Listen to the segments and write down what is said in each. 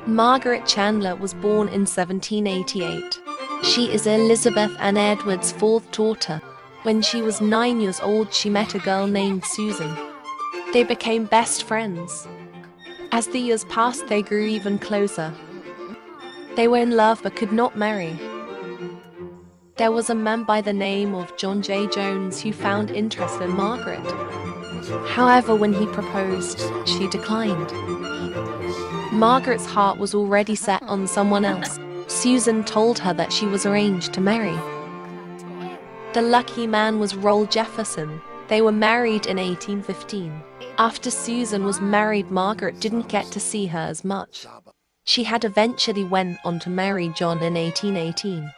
Margaret Chandler was born in 1788. She is Elizabeth and Edward's fourth daughter. When she was 9 years old, she met a girl named Susan. They became best friends. As the years passed, they grew even closer. They were in love but could not marry. There was a man by the name of John J. Jones who found interest in Margaret. However, when he proposed, she declined. Margaret's heart was already set on someone else. Susan told her that she was arranged to marry. The lucky man was Roll Jefferson. They were married in 1815. After Susan was married, Margaret didn't get to see her as much. She had eventually went on to marry John in 1818.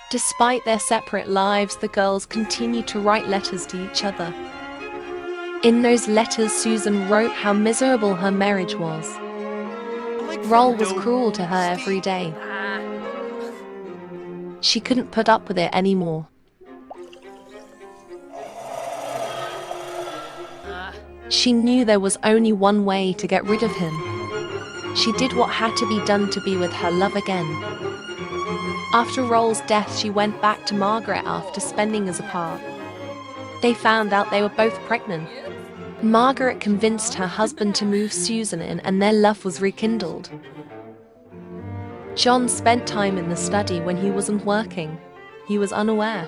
Despite their separate lives, the girls continued to write letters to each other. In those letters, Susan wrote how miserable her marriage was. Roll was cruel to her every day. She couldn't put up with it anymore. She knew there was only one way to get rid of him. She did what had to be done to be with her love again. After Roll's death, she went back to Margaret after spending years apart. They found out they were both pregnant. Margaret convinced her husband to move Susan in, and their love was rekindled. John spent time in the study when he wasn't working. He was unaware.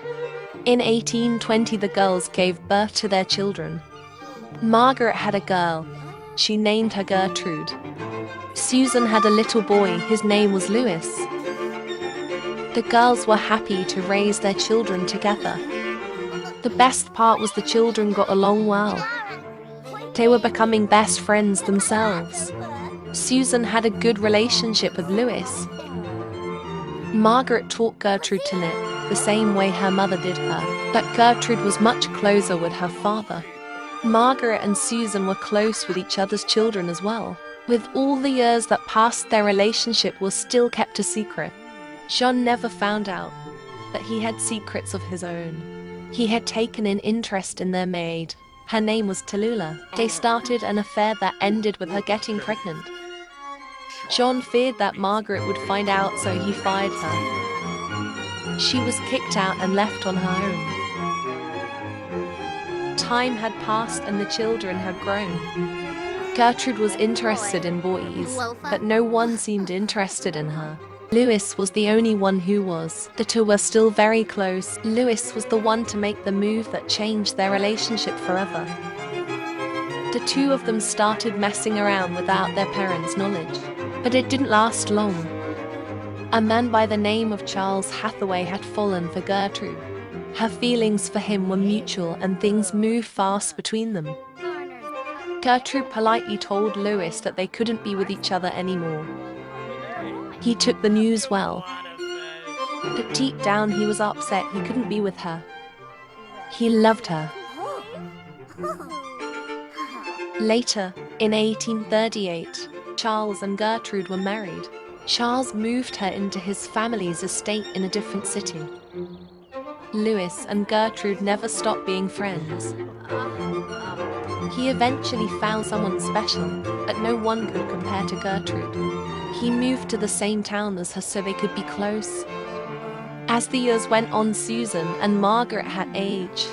In 1820, the girls gave birth to their children. Margaret had a girl. She named her Gertrude. Susan had a little boy. His name was Louis. The girls were happy to raise their children together. The best part was the children got along well. They were becoming best friends themselves. Susan had a good relationship with Louis. Margaret taught Gertrude to knit, the same way her mother did her, but Gertrude was much closer with her father. Margaret and Susan were close with each other's children as well. With all the years that passed, their relationship was still kept a secret. John never found out that he had secrets of his own. He had taken an interest in their maid. Her name was Tallulah. They started an affair that ended with her getting pregnant. John feared that Margaret would find out, so he fired her. She was kicked out and left on her own. Time had passed and the children had grown. Gertrude was interested in boys, but no one seemed interested in her. Louis was the only one who was. The two were still very close. Louis was the one to make the move that changed their relationship forever. The two of them started messing around without their parents' knowledge. But it didn't last long. A man by the name of Charles Hathaway had fallen for Gertrude. Her feelings for him were mutual and things moved fast between them. Gertrude politely told Louis that they couldn't be with each other anymore. He took the news well, but deep down he was upset he couldn't be with her. He loved her. Later, in 1838, Charles and Gertrude were married. Charles moved her into his family's estate in a different city. Louis and Gertrude never stopped being friends. He eventually found someone special, but no one could compare to Gertrude. He moved to the same town as her so they could be close. As the years went on, Susan and Margaret had aged.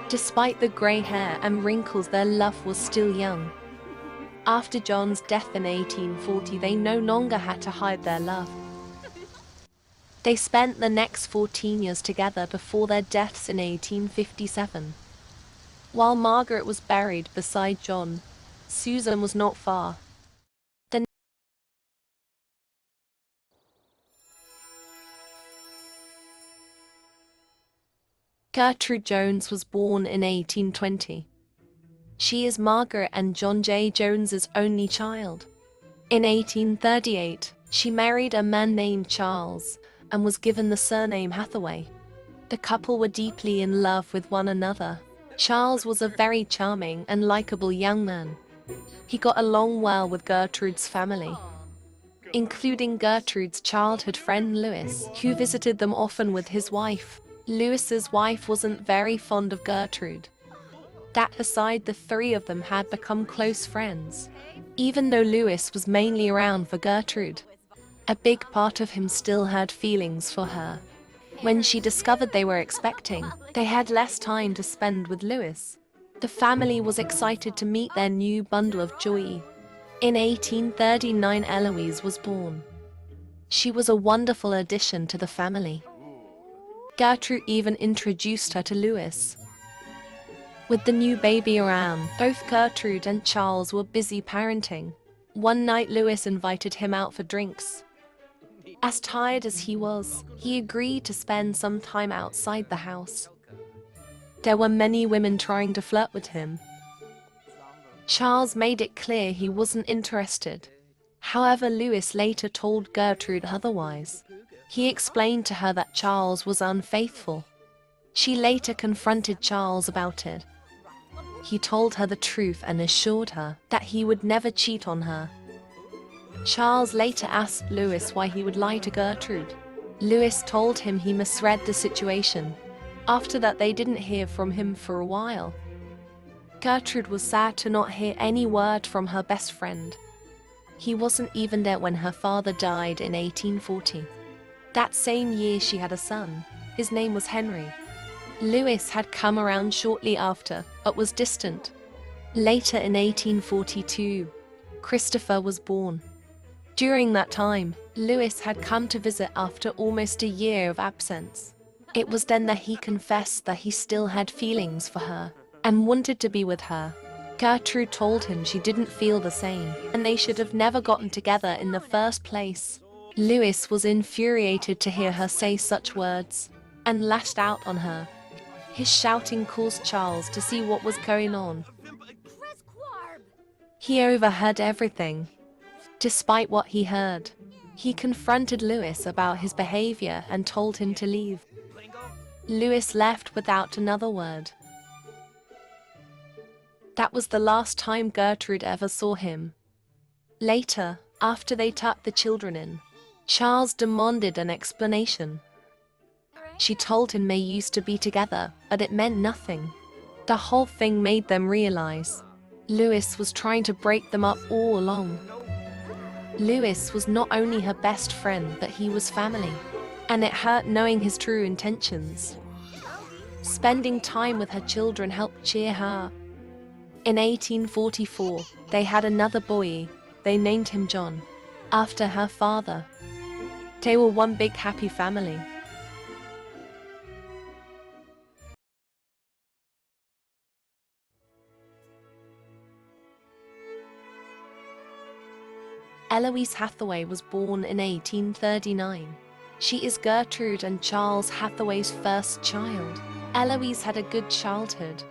Despite the grey hair and wrinkles, their love was still young. After John's death in 1840, they no longer had to hide their love. They spent the next 14 years together before their deaths in 1857. While Margaret was buried beside John, Susan was not far. Gertrude Jones was born in 1820. She is Margaret and John J. Jones's only child. In 1838, she married a man named Charles and was given the surname Hathaway. The couple were deeply in love with one another. Charles was a very charming and likable young man. He got along well with Gertrude's family, including Gertrude's childhood friend Louis, who visited them often with his wife. Louis's wife wasn't very fond of Gertrude. That aside, the three of them had become close friends. Even though Louis was mainly around for Gertrude, a big part of him still had feelings for her. When she discovered they were expecting, they had less time to spend with Louis. The family was excited to meet their new bundle of joy. In 1839, Elouise was born. She was a wonderful addition to the family. Gertrude even introduced her to Louis. With the new baby around, both Gertrude and Charles were busy parenting. One night, Louis invited him out for drinks. As tired as he was, he agreed to spend some time outside the house. There were many women trying to flirt with him. Charles made it clear he wasn't interested. However, Louis later told Gertrude otherwise. He explained to her that Charles was unfaithful. She later confronted Charles about it. He told her the truth and assured her that he would never cheat on her. Charles later asked Louis why he would lie to Gertrude. Louis told him he misread the situation. After that, they didn't hear from him for a while. Gertrude was sad to not hear any word from her best friend. He wasn't even there when her father died in 1840. That same year, she had a son. His name was Henry. Louis had come around shortly after, but was distant. Later in 1842, Christopher was born. During that time, Louis had come to visit after almost a year of absence. It was then that he confessed that he still had feelings for her and wanted to be with her. Gertrude told him she didn't feel the same, and they should have never gotten together in the first place. Louis was infuriated to hear her say such words, and lashed out on her. His shouting caused Charles to see what was going on. He overheard everything. Despite what he heard, he confronted Louis about his behavior and told him to leave. Louis left without another word. That was the last time Gertrude ever saw him. Later, after they tucked the children in, Charles demanded an explanation. She told him they used to be together, but it meant nothing. The whole thing made them realize Louis was trying to break them up all along. Louis was not only her best friend, but he was family, and it hurt knowing his true intentions. Spending time with her children helped cheer her up. In 1844, they had another boy. They named him John, after her father. They were one big happy family. Elouise Hathaway was born in 1839. She is Gertrude and Charles Hathaway's first child. Elouise had a good childhood.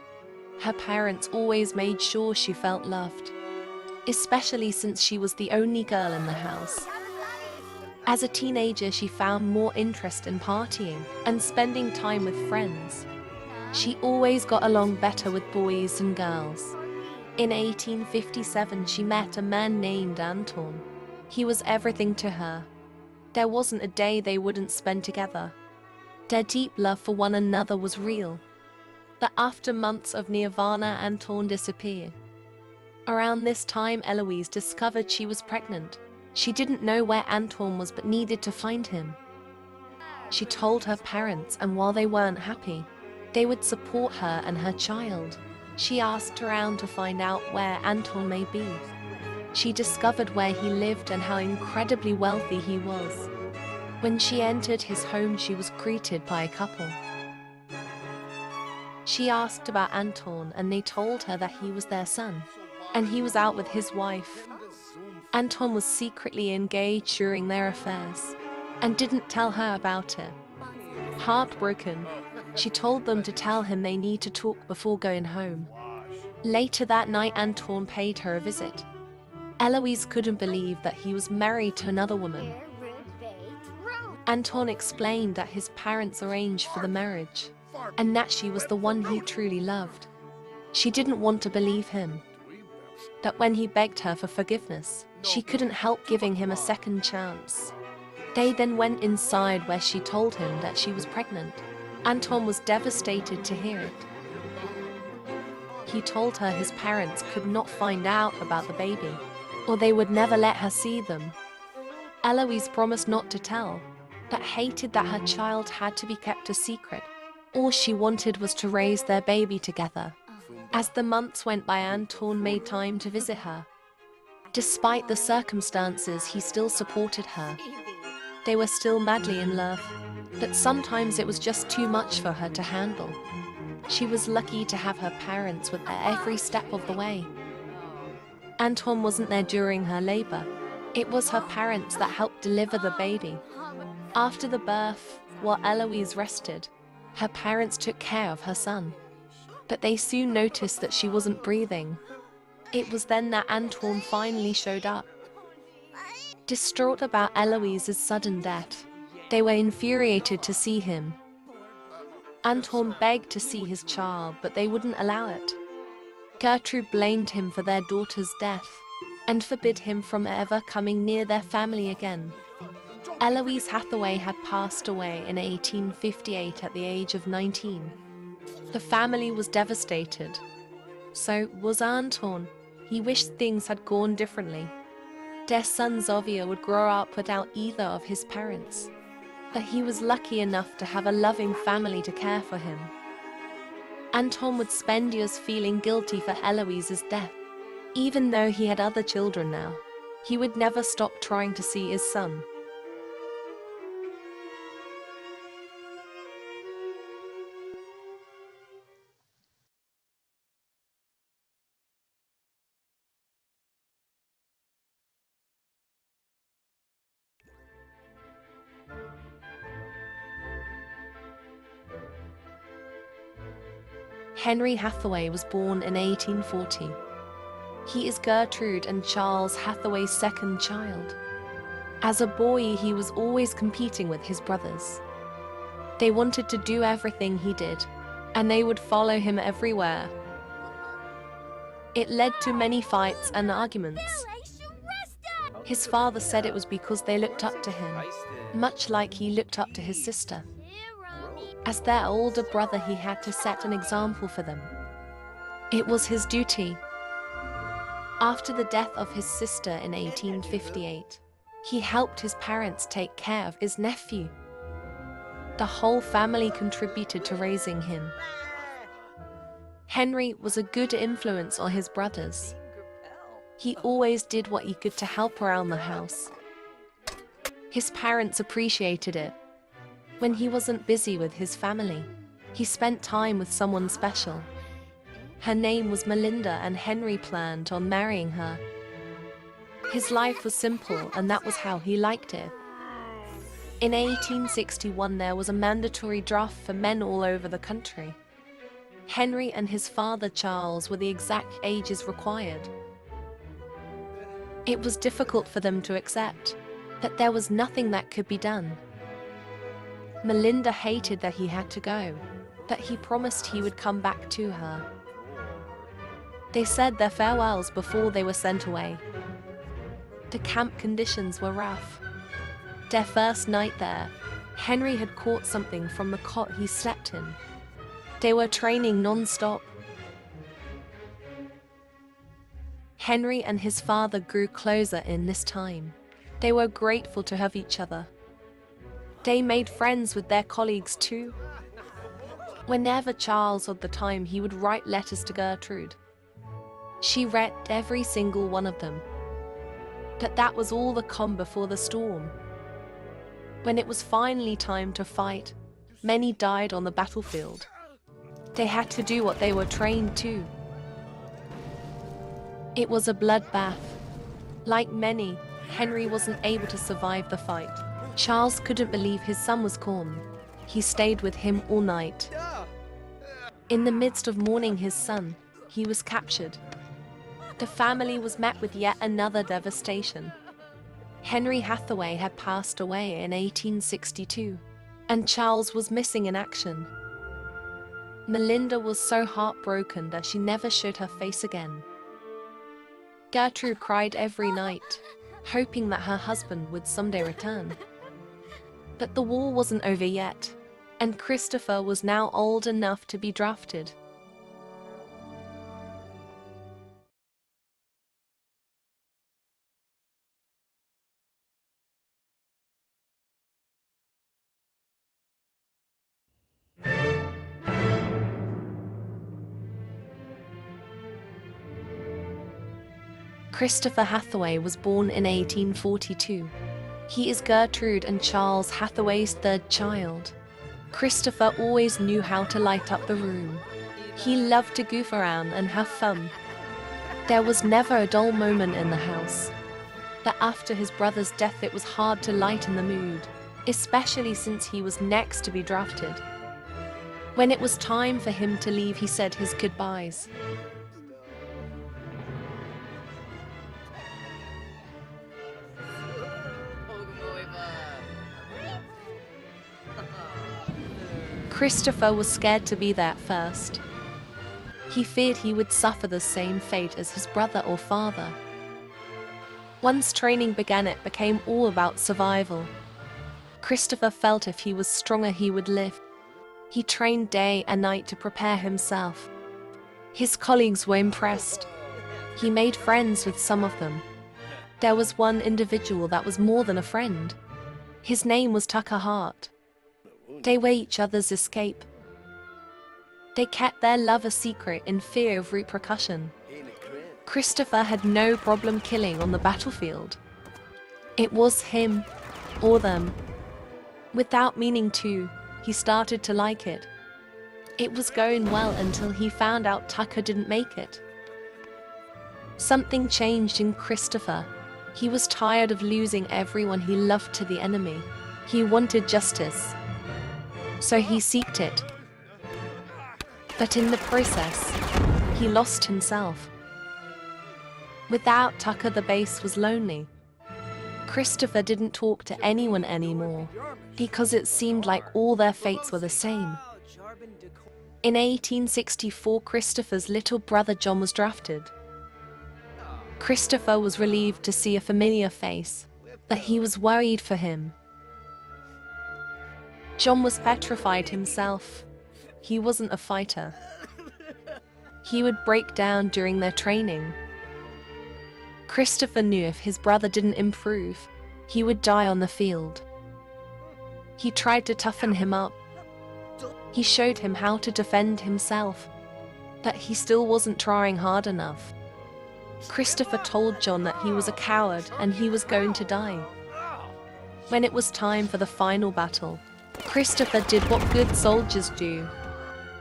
Her parents always made sure she felt loved, especially since she was the only girl in the house. As a teenager, she found more interest in partying and spending time with friends. She always got along better with boys than girls. In 1857, she met a man named Anton. He was everything to her. There wasn't a day they wouldn't spend together. Their deep love for one another was real. But after months of nirvana, Anton disappeared. Around this time, Elouise discovered she was pregnant. She didn't know where Anton was but needed to find him. She told her parents, and while they weren't happy, they would support her and her child. She asked around to find out where Anton may be. She discovered where he lived and how incredibly wealthy he was. When she entered his home, she was greeted by a couple. She asked about Anton, and they told her that he was their son, and he was out with his wife. Anton was secretly engaged during their affairs, and didn't tell her about it. Heartbroken, she told them to tell him they need to talk before going home. Later that night, Anton paid her a visit. Elouise couldn't believe that he was married to another woman. Anton explained that his parents arranged for the marriage, and that she was the one he truly loved. She didn't want to believe him. That when he begged her for forgiveness, she couldn't help giving him a second chance. They then went inside, where she told him that she was pregnant. Anton was devastated to hear it. he told her his parents could not find out about the baby, or they would never let her see them. Elouise promised not to tell, but hated that her child had to be kept a secret. All she wanted was to raise their baby together. As the months went by, Anton made time to visit her. Despite the circumstances, he still supported her. They were still madly in love, but sometimes it was just too much for her to handle. She was lucky to have her parents with her every step of the way. Anton wasn't there during her labor. It was her parents that helped deliver the baby. After the birth, while Elouise rested, her parents took care of her son. But they soon noticed that she wasn't breathing. It was then that Anton finally showed up. Distraught about Elouise's sudden death, they were infuriated to see him. Anton begged to see his child, but they wouldn't allow it. Gertrude blamed him for their daughter's death and forbid him from ever coming near their family again. Elouise Hathaway had passed away in 1858 at the age of 19. The family was devastated. So was Anton. He wished things had gone differently. Their son Zofia would grow up without either of his parents. But he was lucky enough to have a loving family to care for him. Anton would spend years feeling guilty for Elouise's death. Even though he had other children now, he would never stop trying to see his son. Henry Hathaway was born in 1840. He is Gertrude and Charles Hathaway's second child. As a boy, he was always competing with his brothers. They wanted to do everything he did, and they would follow him everywhere. It led to many fights and arguments. His father said it was because they looked up to him, much like he looked up to his sister. As their older brother, he had to set an example for them. It was his duty. After the death of his sister in 1858, he helped his parents take care of his nephew. The whole family contributed to raising him. Henry was a good influence on his brothers. He always did what he could to help around the house. His parents appreciated it. When he wasn't busy with his family, he spent time with someone special. Her name was Melinda, and Henry planned on marrying her. His life was simple, and that was how he liked it. In 1861, there was a mandatory draft for men all over the country. Henry and his father Charles were the exact ages required. It was difficult for them to accept, but there was nothing that could be done. Melinda hated that he had to go, but he promised he would come back to her. They said their farewells before they were sent away. The camp conditions were rough. Their first night there, Henry had caught something from the cot he slept in. They were training non-stop. Henry and his father grew closer in this time. They were grateful to have each other. They made friends with their colleagues too. Whenever Charles had the time, he would write letters to Gertrude. She read every single one of them. But that was all the calm before the storm. When it was finally time to fight, many died on the battlefield. They had to do what they were trained to. It was a bloodbath. Like many, Henry wasn't able to survive the fight. Charles couldn't believe his son was calm. He stayed with him all night. In the midst of mourning his son, he was captured. The family was met with yet another devastation. Henry Hathaway had passed away in 1862, and Charles was missing in action. Melinda was so heartbroken that she never showed her face again. Gertrude cried every night, hoping that her husband would someday return. But the war wasn't over yet, and Christopher was now old enough to be drafted. Christopher Hathaway was born in 1842. He is Gertrude and Charles Hathaway's third child. Christopher always knew how to light up the room. He loved to goof around and have fun. There was never a dull moment in the house. But after his brother's death, it was hard to lighten the mood, especially since he was next to be drafted. When it was time for him to leave, he said his goodbyes. Christopher was scared to be there at first. He feared he would suffer the same fate as his brother or father. Once training began, it became all about survival. Christopher felt if he was stronger, he would live. He trained day and night to prepare himself. His colleagues were impressed. He made friends with some of them. There was one individual that was more than a friend. His name was Tucker Hart. They were each other's escape. They kept their love a secret in fear of repercussion. Christopher had no problem killing on the battlefield. It was him or them. Without meaning to, he started to like it. It was going well until he found out Tucker didn't make it. Something changed in Christopher. He was tired of losing everyone he loved to the enemy. He wanted justice. So he sought it. But in the process, he lost himself. Without Tucker, the base was lonely. Christopher didn't talk to anyone anymore, because it seemed like all their fates were the same. In 1864, Christopher's little brother John was drafted. Christopher was relieved to see a familiar face, but he was worried for him. John was petrified himself. He wasn't a fighter. He would break down during their training. Christopher knew if his brother didn't improve, he would die on the field. He tried to toughen him up. He showed him how to defend himself, but he still wasn't trying hard enough. Christopher told John that he was a coward and he was going to die. When it was time for the final battle, Christopher did what good soldiers do.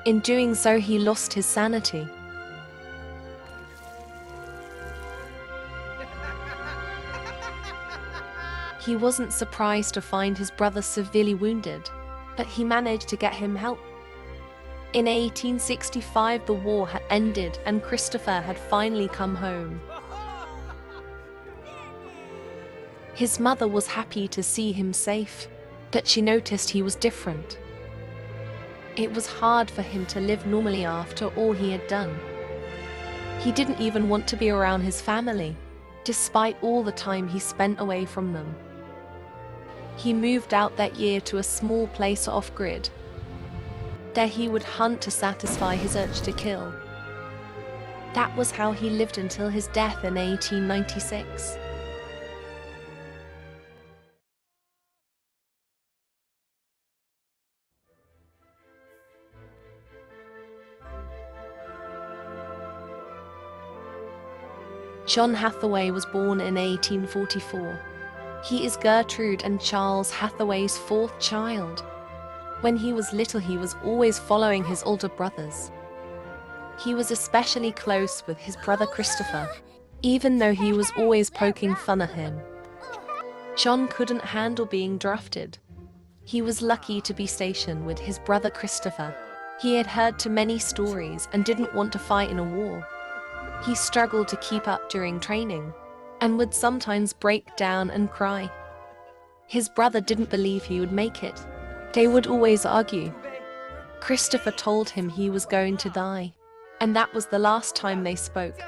In doing so, he lost his sanity. He wasn't surprised to find his brother severely wounded, but he managed to get him help. In 1865, the war had ended and Christopher had finally come home. His mother was happy to see him safe, but she noticed he was different. It was hard for him to live normally after all he had done. He didn't even want to be around his family, despite all the time he spent away from them. He moved out that year to a small place off-grid. There he would hunt to satisfy his urge to kill. That was how he lived until his death in 1896. John Hathaway was born in 1844. He is Gertrude and Charles Hathaway's fourth child. When he was little, he was always following his older brothers. He was especially close with his brother Christopher, even though he was always poking fun at him. John couldn't handle being drafted. He was lucky to be stationed with his brother Christopher. He had heard too many stories and didn't want to fight in a war. He struggled to keep up during training, and would sometimes break down and cry. His brother didn't believe he would make it. They would always argue. Christopher told him he was going to die, and that was the last time they spoke.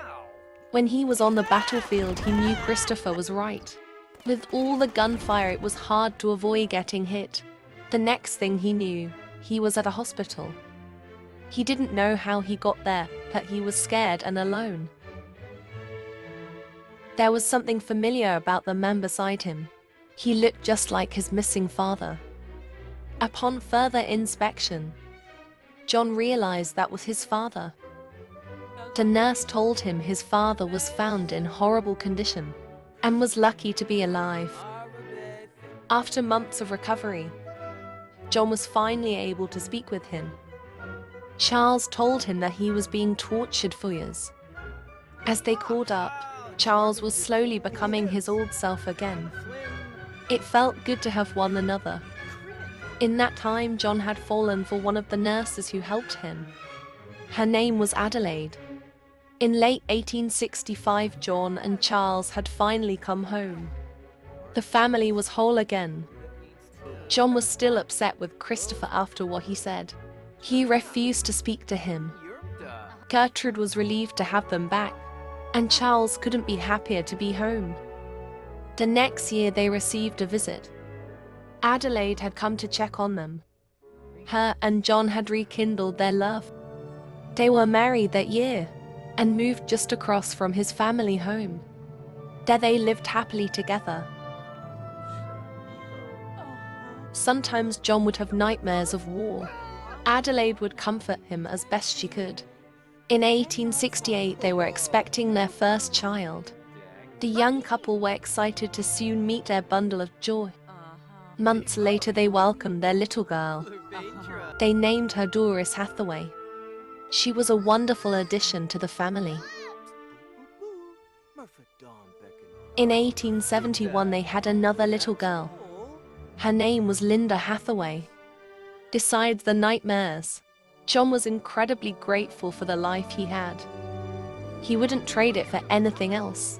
When he was on the battlefield, he knew Christopher was right. With all the gunfire, it was hard to avoid getting hit. The next thing he knew, he was at a hospital. He didn't know how he got there, but he was scared and alone. There was something familiar about the man beside him. He looked just like his missing father. Upon further inspection, John realized that was his father. The nurse told him his father was found in horrible condition and was lucky to be alive. After months of recovery, John was finally able to speak with him. Charles told him that he was being tortured for years. As they caught up, Charles was slowly becoming his old self again. It felt good to have one another. In that time, John had fallen for one of the nurses who helped him. Her name was Adelaide. In late 1865, John and Charles had finally come home. The family was whole again. John was still upset with Christopher after what he said. He refused to speak to him. Gertrude was relieved to have them back, and Charles couldn't be happier to be home. The next year they received a visit. Adelaide had come to check on them. Her and John had rekindled their love. They were married that year and moved just across from his family home. There they lived happily together. Sometimes John would have nightmares of war. Adelaide would comfort him as best she could. In 1868, they were expecting their first child. The young couple were excited to soon meet their bundle of joy. Months later, they welcomed their little girl. They named her Doris Hathaway. She was a wonderful addition to the family. In 1871, they had another little girl. Her name was Linda Hathaway. Besides the nightmares, John was incredibly grateful for the life he had. He wouldn't trade it for anything else.